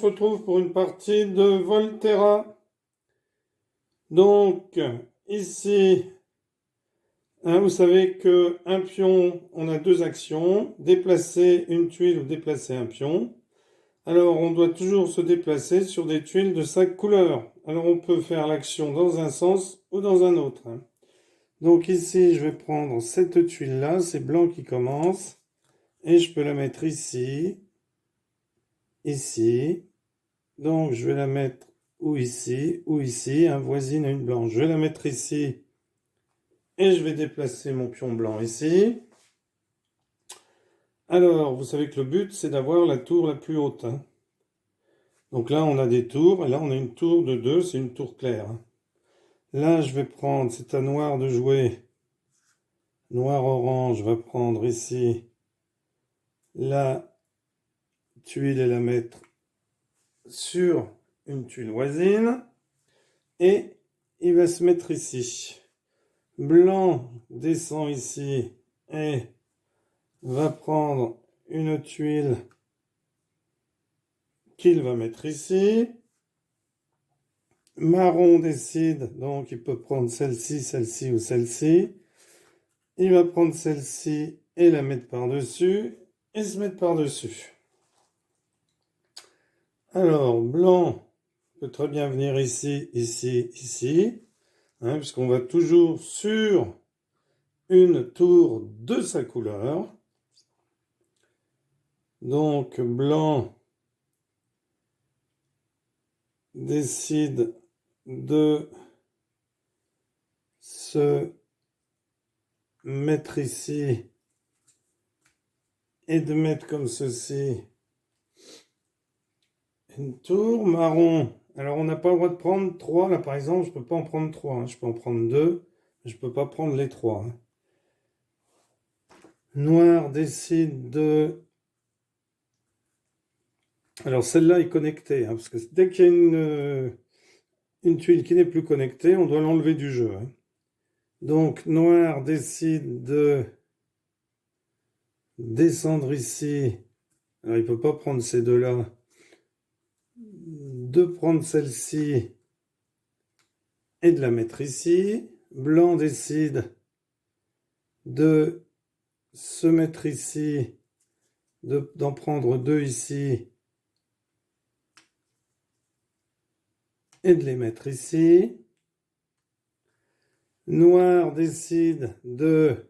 retrouve pour une partie de Volterra. Donc, ici, vous savez qu'un pion, on a deux actions, déplacer une tuile ou déplacer un pion. Alors, on doit toujours se déplacer sur des tuiles de 5 couleurs. Alors, on peut faire l'action dans un sens ou dans un autre. Donc ici, je vais prendre cette tuile-là, c'est blanc qui commence, et je peux la mettre ici, ici. Donc, je vais la mettre ou ici, voisine à une blanche. Je vais la mettre ici, et je vais déplacer mon pion blanc ici. Alors, vous savez que le but, c'est d'avoir la tour la plus haute. Donc là, on a des tours, et là, on a une tour de 2, c'est une tour claire. Là, je vais prendre, c'est à noir de jouer. Noir-orange, je vais prendre ici la tuile et la mettre sur une tuile voisine. Et il va se mettre ici. Blanc descend ici et va prendre une tuile qu'il va mettre ici. Marron décide, donc il peut prendre celle-ci, celle-ci ou celle-ci. Il va prendre celle-ci et la mettre par-dessus et se mettre par-dessus. Alors, blanc peut très bien venir ici, ici, ici, puisqu'on va toujours sur une tour de sa couleur. Donc, blanc décide de se mettre ici et de mettre comme ceci une tour. Marron, alors on n'a pas le droit de prendre 3, là par exemple, je ne peux pas en prendre 3, je peux en prendre 2, mais je ne peux pas prendre les 3. Noir décide de... Alors celle-là est connectée, parce que dès qu'il y a une tuile qui n'est plus connectée, on doit l'enlever du jeu. Donc noir décide de descendre ici. Alors il ne peut pas prendre ces deux-là. De prendre celle-ci et de la mettre ici. Blanc décide de se mettre ici, d'en prendre deux ici et de les mettre ici. Noir décide de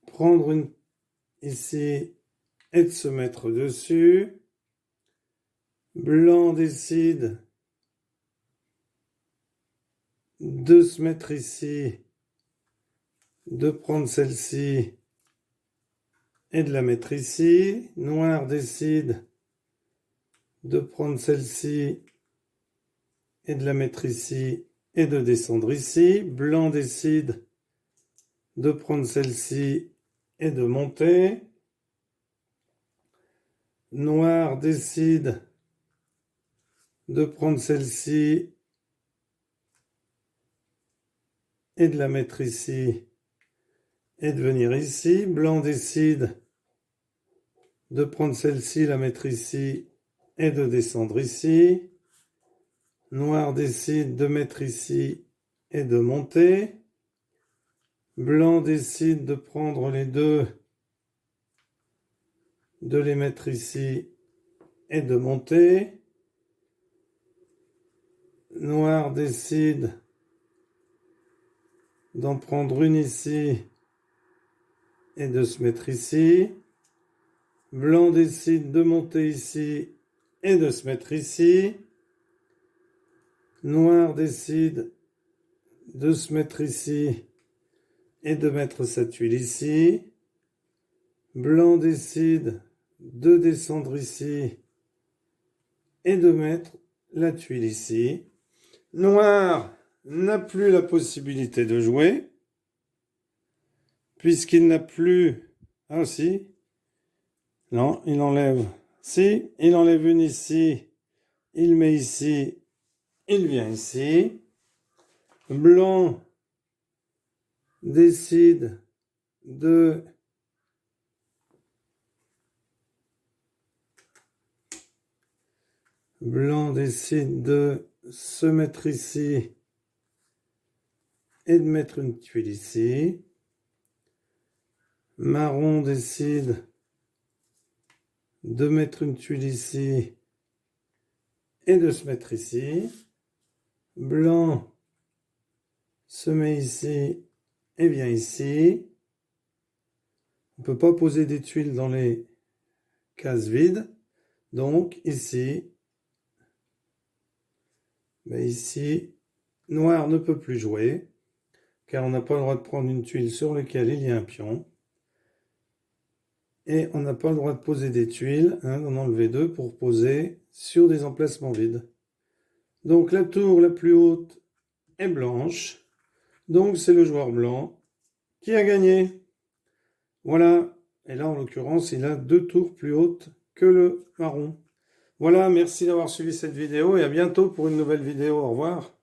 prendre une ici et de se mettre dessus. Blanc décide de se mettre ici, de prendre celle-ci et de la mettre ici. Noir décide de prendre celle-ci et de la mettre ici et de descendre ici. Blanc décide de prendre celle-ci et de monter. Noir décide de prendre celle-ci et de la mettre ici et de venir ici. Blanc décide de prendre celle-ci, la mettre ici et de descendre ici. Noir décide de mettre ici et de monter. Blanc décide de prendre les deux, de les mettre ici et de monter. Noir décide d'en prendre une ici et de se mettre ici. Blanc décide de monter ici et de se mettre ici. Noir décide de se mettre ici et de mettre sa tuile ici. Blanc décide de descendre ici et de mettre la tuile ici. Noir n'a plus la possibilité de jouer, puisqu'il n'a plus... Ah si, non, il enlève... Si, il enlève une ici, il met ici, il vient ici. Blanc décide de... Blanc décide de se mettre ici et de mettre une tuile ici. Marron décide de mettre une tuile ici et de se mettre ici. Blanc se met ici et vient ici. On ne peut pas poser des tuiles dans les cases vides. Donc ici, ici, noir ne peut plus jouer, car on n'a pas le droit de prendre une tuile sur laquelle il y a un pion. Et on n'a pas le droit de poser des tuiles, d'en enlever deux pour poser sur des emplacements vides. Donc la tour la plus haute est blanche. Donc c'est le joueur blanc qui a gagné. Voilà. Et là, en l'occurrence, il a 2 tours plus hautes que le marron. Voilà, merci d'avoir suivi cette vidéo et à bientôt pour une nouvelle vidéo. Au revoir.